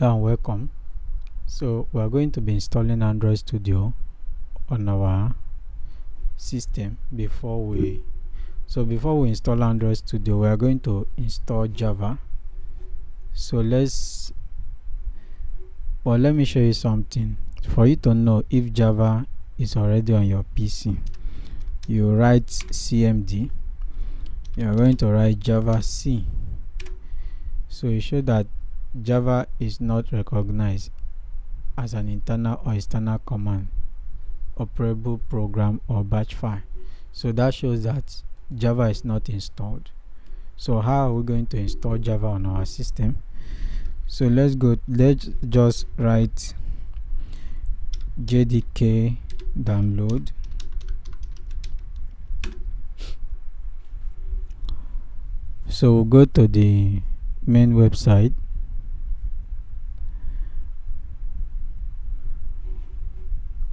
Hello and welcome. So we are going to be installing Android Studio on our system. Before we install Android Studio, we are going to install Java. So let me show you something for you to know if Java is already on your PC. You write cmd, you are going to write Java C. So you show that Java is not recognized as an internal or external command, operable program, or batch file. So that shows that Java is not installed. So how are we going to install Java on our system? So let's just write jdk download. So we'll go to the main website.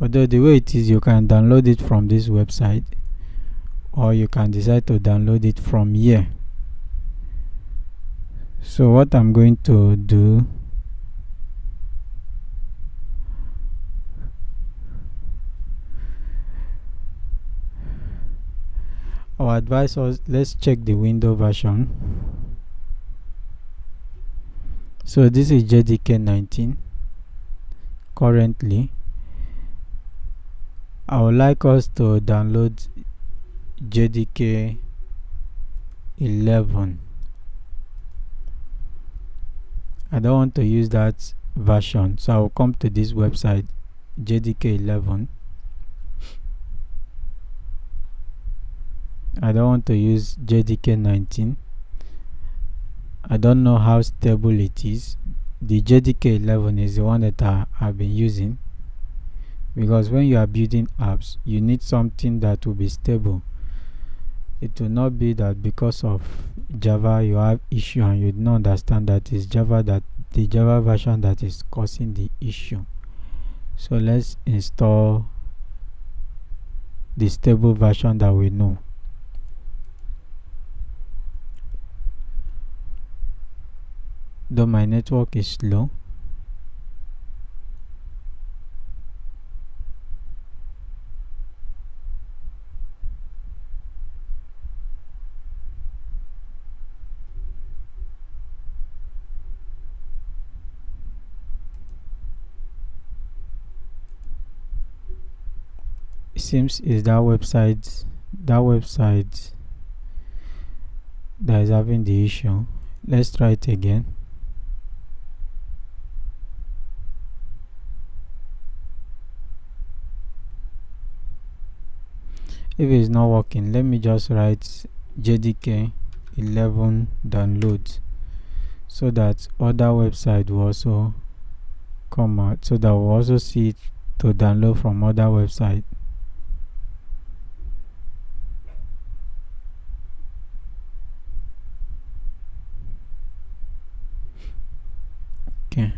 Although the way it is, you can download it from this website, or you can decide to download it from here. So what I'm going to do, our advice was, let's check the window version. So this is JDK 19 currently. I would like us to download JDK 11. I don't want to use that version, so I will come to this website, JDK 11. I don't want to use JDK 19. I don't know how stable it is. The JDK 11 is the one that I've been using, because when you are building apps, you need something that will be stable. It will not be that because of Java you have issue and you don't understand that it's the Java version that is causing the issue. So let's install the stable version that we know. Though my network is slow, it seems it's that website that is having the issue. Let's try it again. If it's not working, let me just write JDK 11 download, so that other website will also come out, so that we'll also see it to download from other website. Okay,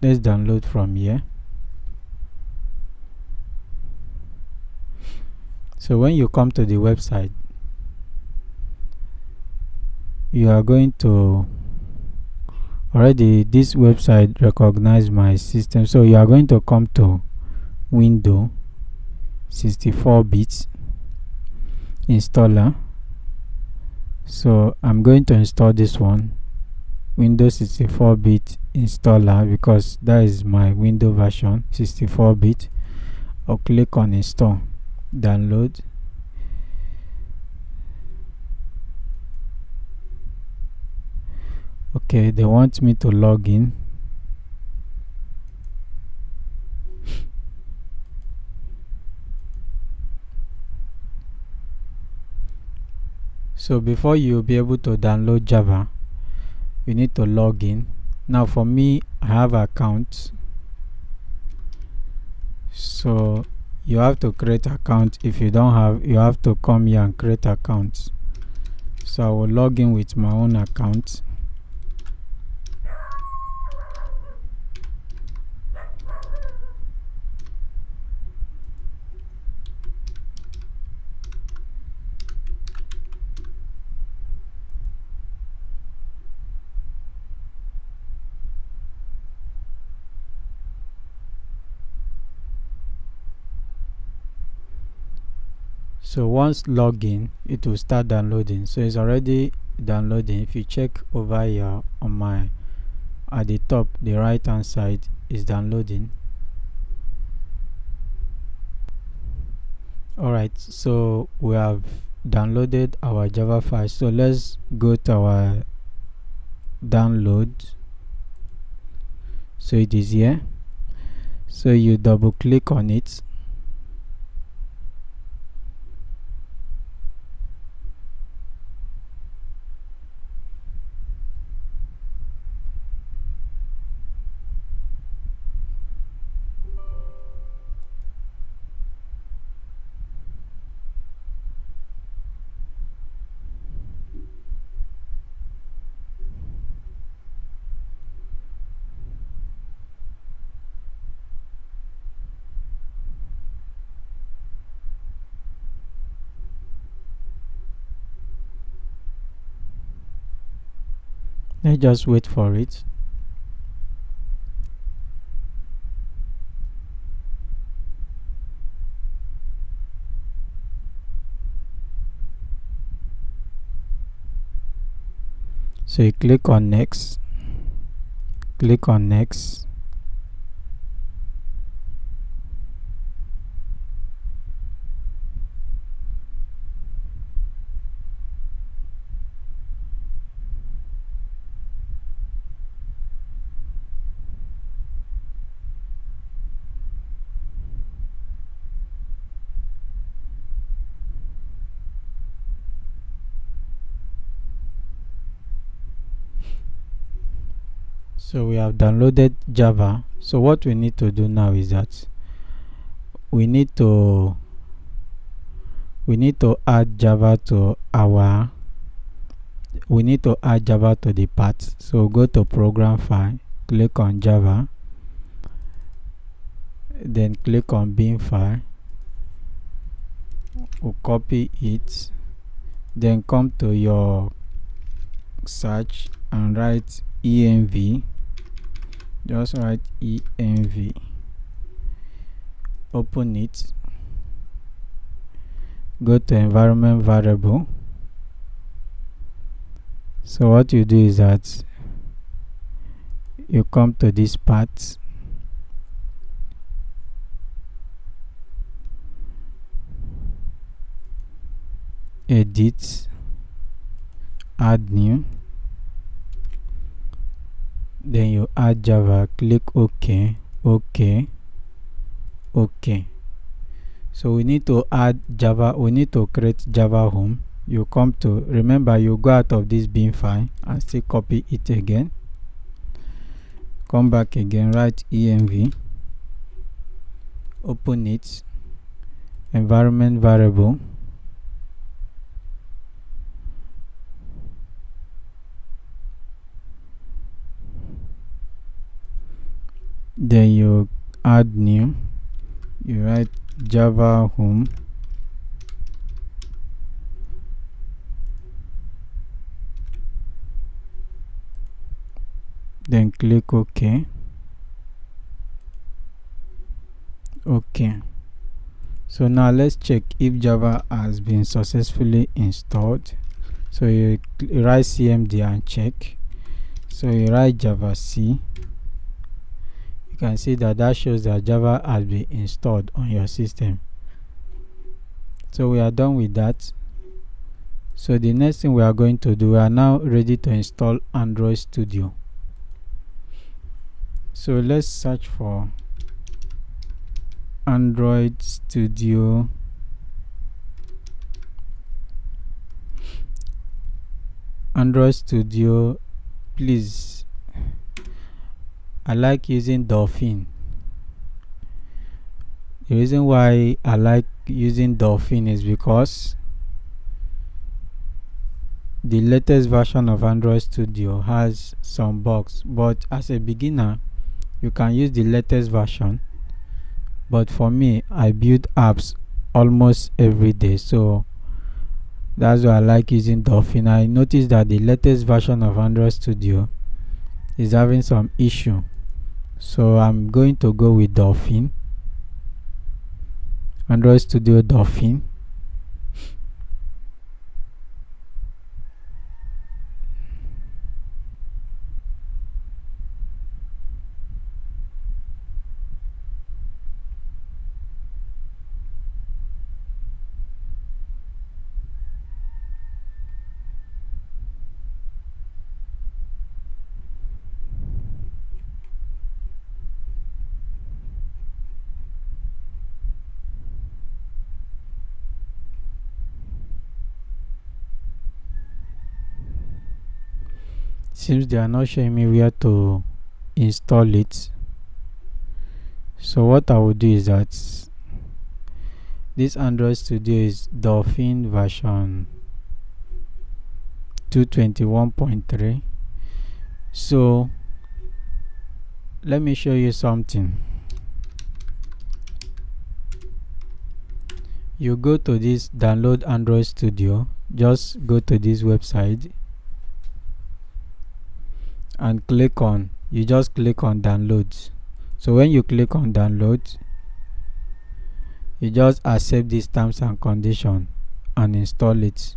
let's download from here. So when you come to the website, you are going to already, this website recognize my system, so you are going to come to window 64-bit installer. So I'm going to install this one, Windows 64-bit installer, because that is my window version, 64-bit. I'll click on install, download. Okay, they want me to log in. So before you'll be able to download Java, you need to log in. Now for me, I have an account, so you have to create an account. If you don't have, you have to come here and create accounts. So I will log in with my own account. So once login, it will start downloading. So it's already downloading. If you check over here on my at the top, the right hand side is downloading. Alright, so we have downloaded our Java file. So let's go to our download. So it is here. So you double click on it. Let's just wait for it. So you click on next, click on next. So we have downloaded Java. So what we need to do now is that we need to add Java to the path. So go to program file, click on Java, then click on bin file. We'll copy it, then come to your search and write env. Just write env, open it, go to environment variable. So what you do is that you come to this part, edit, add new, then you add Java, click OK. So we need to add Java, we need to create Java home. You come to, remember, you go out of this bin file and still copy it again, come back again, write env, open it, environment variable, then you add new, you write Java home, then click OK. So now let's check if Java has been successfully installed. So you write cmd and check. So you write Java C. You can see that shows that Java has been installed on your system. So we are done with that. So the next thing we are going to do, we are now ready to install Android Studio. So let's search for Android Studio. Android Studio, please. I like using Dolphin. The reason why I like using Dolphin is because the latest version of Android Studio has some bugs, but as a beginner you can use the latest version. But for me, I build apps almost every day, so that's why I like using Dolphin. I noticed that the latest version of Android Studio is having some issue, so I'm going to go with Dolphin. Android Studio Dolphin. seems they are not showing me where to install it. So what I will do is that this Android Studio is Dolphin version 221.3. So let me show you something. You go to this download Android Studio, just go to this website and you just click on downloads. So when you click on download, you just accept these terms and conditions and install it.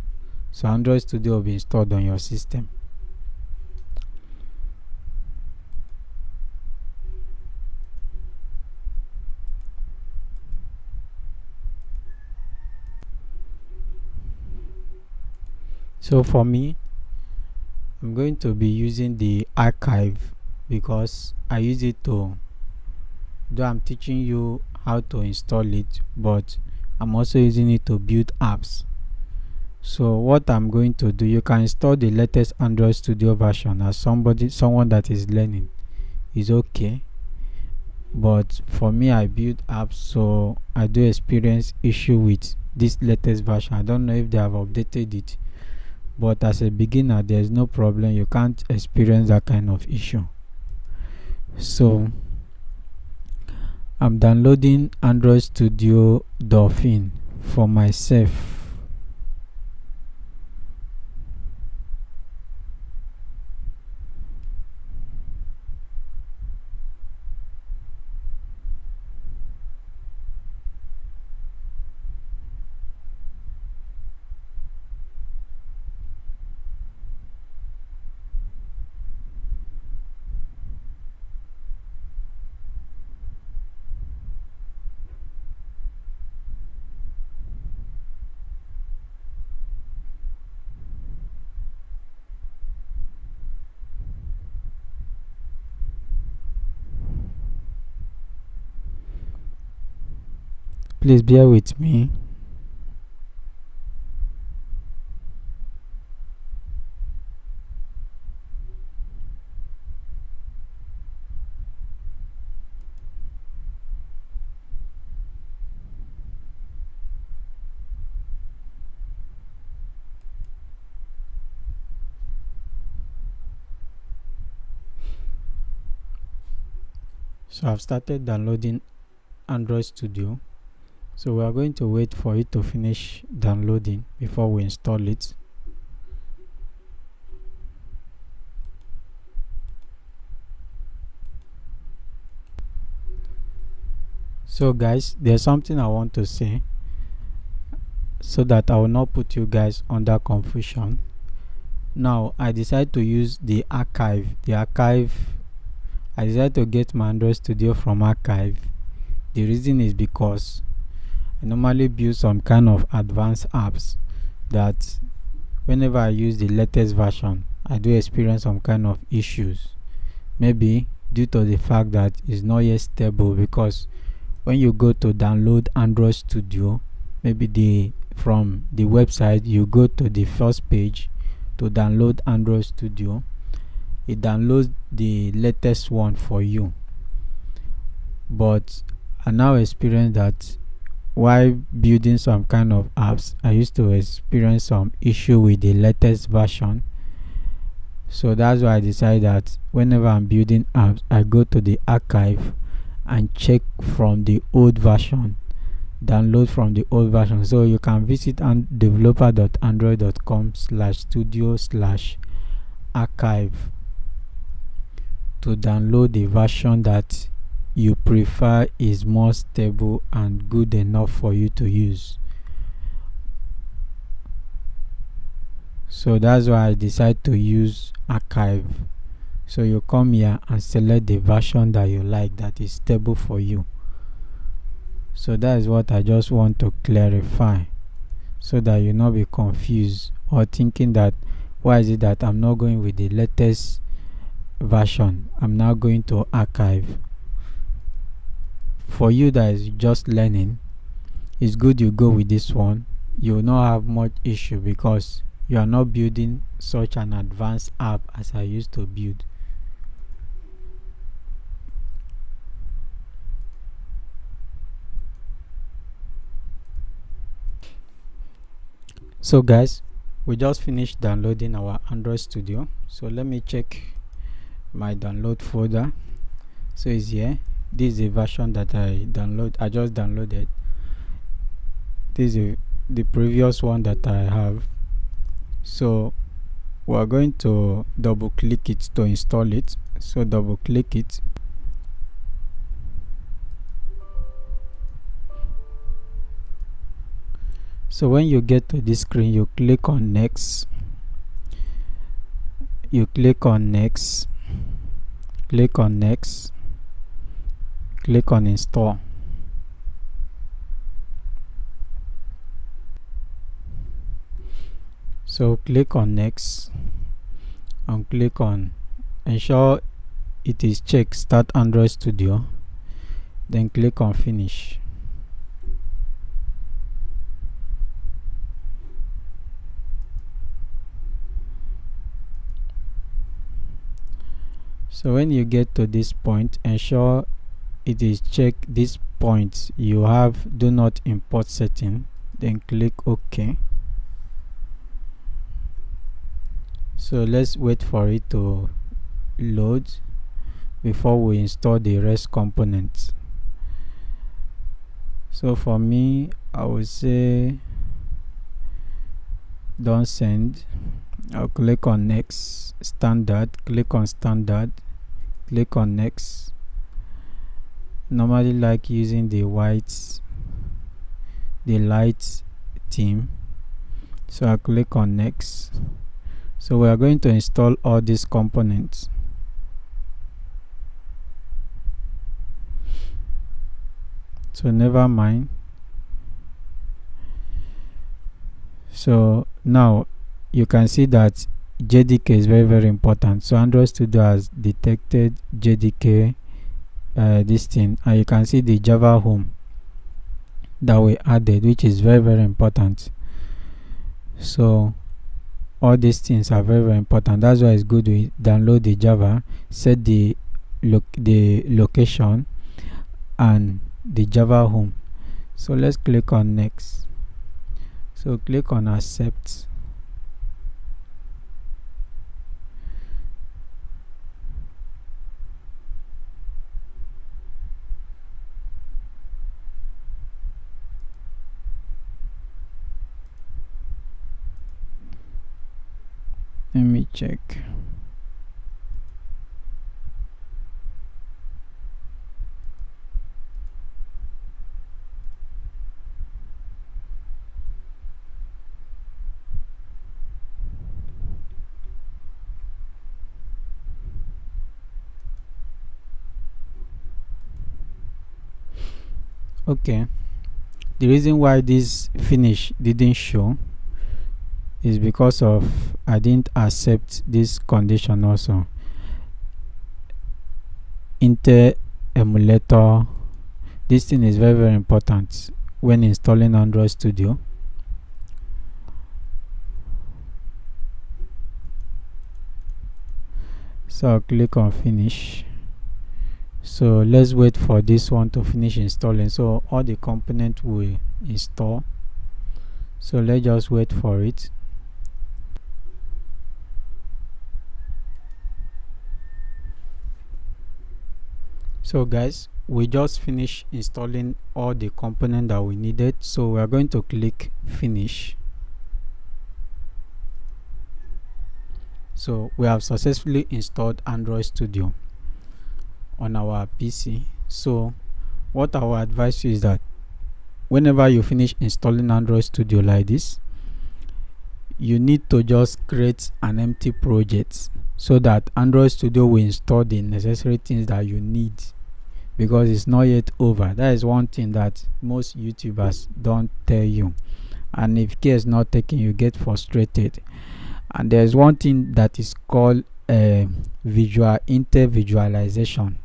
So Android Studio will be installed on your system. So for me, I'm going to be using the archive because I use it to, though I'm teaching you how to install it, but I'm also using it to build apps. So what I'm going to do, you can install the latest Android Studio version as someone that is learning is okay, but for me, I build apps, so I do experience issue with this latest version. I don't know if they have updated it, but as a beginner there's no problem. You can't experience that kind of issue. So I'm downloading Android Studio Dolphin for myself. Please bear with me. So I've started downloading Android Studio. So we are going to wait for it to finish downloading before we install it. So guys, there's something I want to say so that I will not put you guys under confusion. Now I decided to use the archive. I decided to get my Android Studio from archive. The reason is because I normally build some kind of advanced apps that whenever I use the latest version, I do experience some kind of issues. Maybe due to the fact that it's not yet stable, because when you go to download Android Studio, maybe from the website, you go to the first page to download Android Studio. It downloads the latest one for you. But I now experience that while building some kind of apps, I used to experience some issue with the latest version. So that's why I decided that whenever I'm building apps, I go to the archive and check from the old version, download from the old version. So you can visit developer.android.com/studio/archive to download the version that you prefer is more stable and good enough for you to use. So that's why I decided to use archive. So you come here and select the version that you like, that is stable for you. So that is what I just want to clarify, so that you not be confused or thinking that why is it that I'm not going with the latest version, I'm now going to archive. For you that is just learning, it's good you go with this one. You will not have much issue because you are not building such an advanced app as I used to build. So guys, we just finished downloading our Android Studio. So let me check my download folder. So it's here. This is the version that I just downloaded. This is the previous one that I have. So we're going to double click it to install it. So double click it. So when you get to this screen, you click on next. You click on next. Click on next. Click on install. So click on next and click on ensure it is checked start Android Studio, then click on finish. So when you get to this point, ensure it is checked this point you have do not import setting, then click OK. So let's wait for it to load before we install the rest components. So for me, I would say don't send. I'll click on next, standard, click on standard, click on next. Normally like using the light theme, so I'll click on next. So we are going to install all these components. So never mind. So now you can see that JDK is very important. So Android Studio has detected JDK this thing, and you can see the Java home that we added, which is very important. So all these things are very important. That's why it's good to download the Java, set the location and the Java home. So let's click on next. So click on accept. Let me check. Okay, the reason why this finish didn't show is because of I didn't accept this condition also. Intel emulator, this thing is very important when installing Android Studio. So I'll click on finish. So let's wait for this one to finish installing. So all the components will install. So let's just wait for it. So guys, we just finished installing all the components that we needed. So we are going to click finish. So we have successfully installed Android Studio on our PC. So what I will advise you is that whenever you finish installing Android Studio like this, you need to just create an empty project so that Android Studio will install the necessary things that you need, because it's not yet over. That is one thing that most YouTubers don't tell you, and if care is not taken, you get frustrated. And there's one thing that is called Intel visualization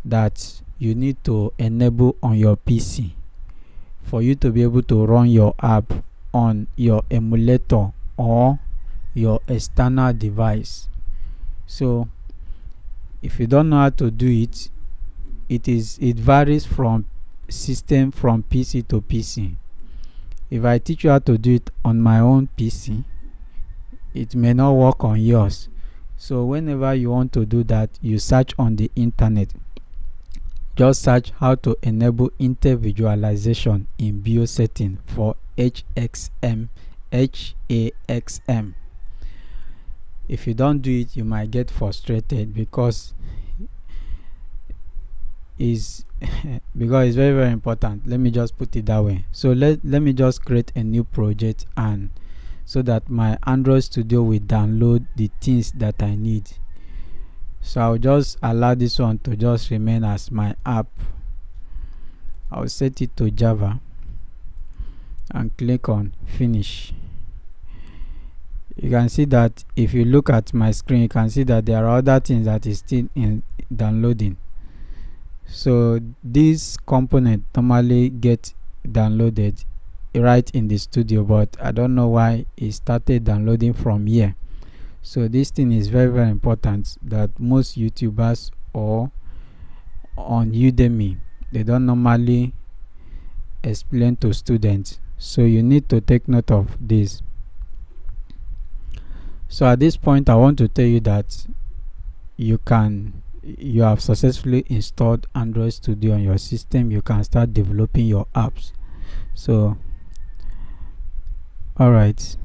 that you need to enable on your PC for you to be able to run your app on your emulator or your external device. So if you don't know how to do it, it varies from PC to PC. If I teach you how to do it on my own PC, it may not work on yours. So whenever you want to do that, you search on the internet. Just search how to enable Intel visualization in BIOS setting for HAXM. If you don't do it, you might get frustrated because it's very, very important. Let me just put it that way. So let me just create a new project, and so that my Android Studio will download the things that I need. So I'll just allow this one to just remain as my app. I'll set it to Java and click on finish. You can see that if you look at my screen, you can see that there are other things that is still in downloading. So this component normally get downloaded right in the studio, but I don't know why it started downloading from here. So this thing is very, very important, that most YouTubers or on Udemy, they don't normally explain to students. So you need to take note of this. So at this point, I want to tell you that you have successfully installed Android Studio on your system. You can start developing your apps. So all right.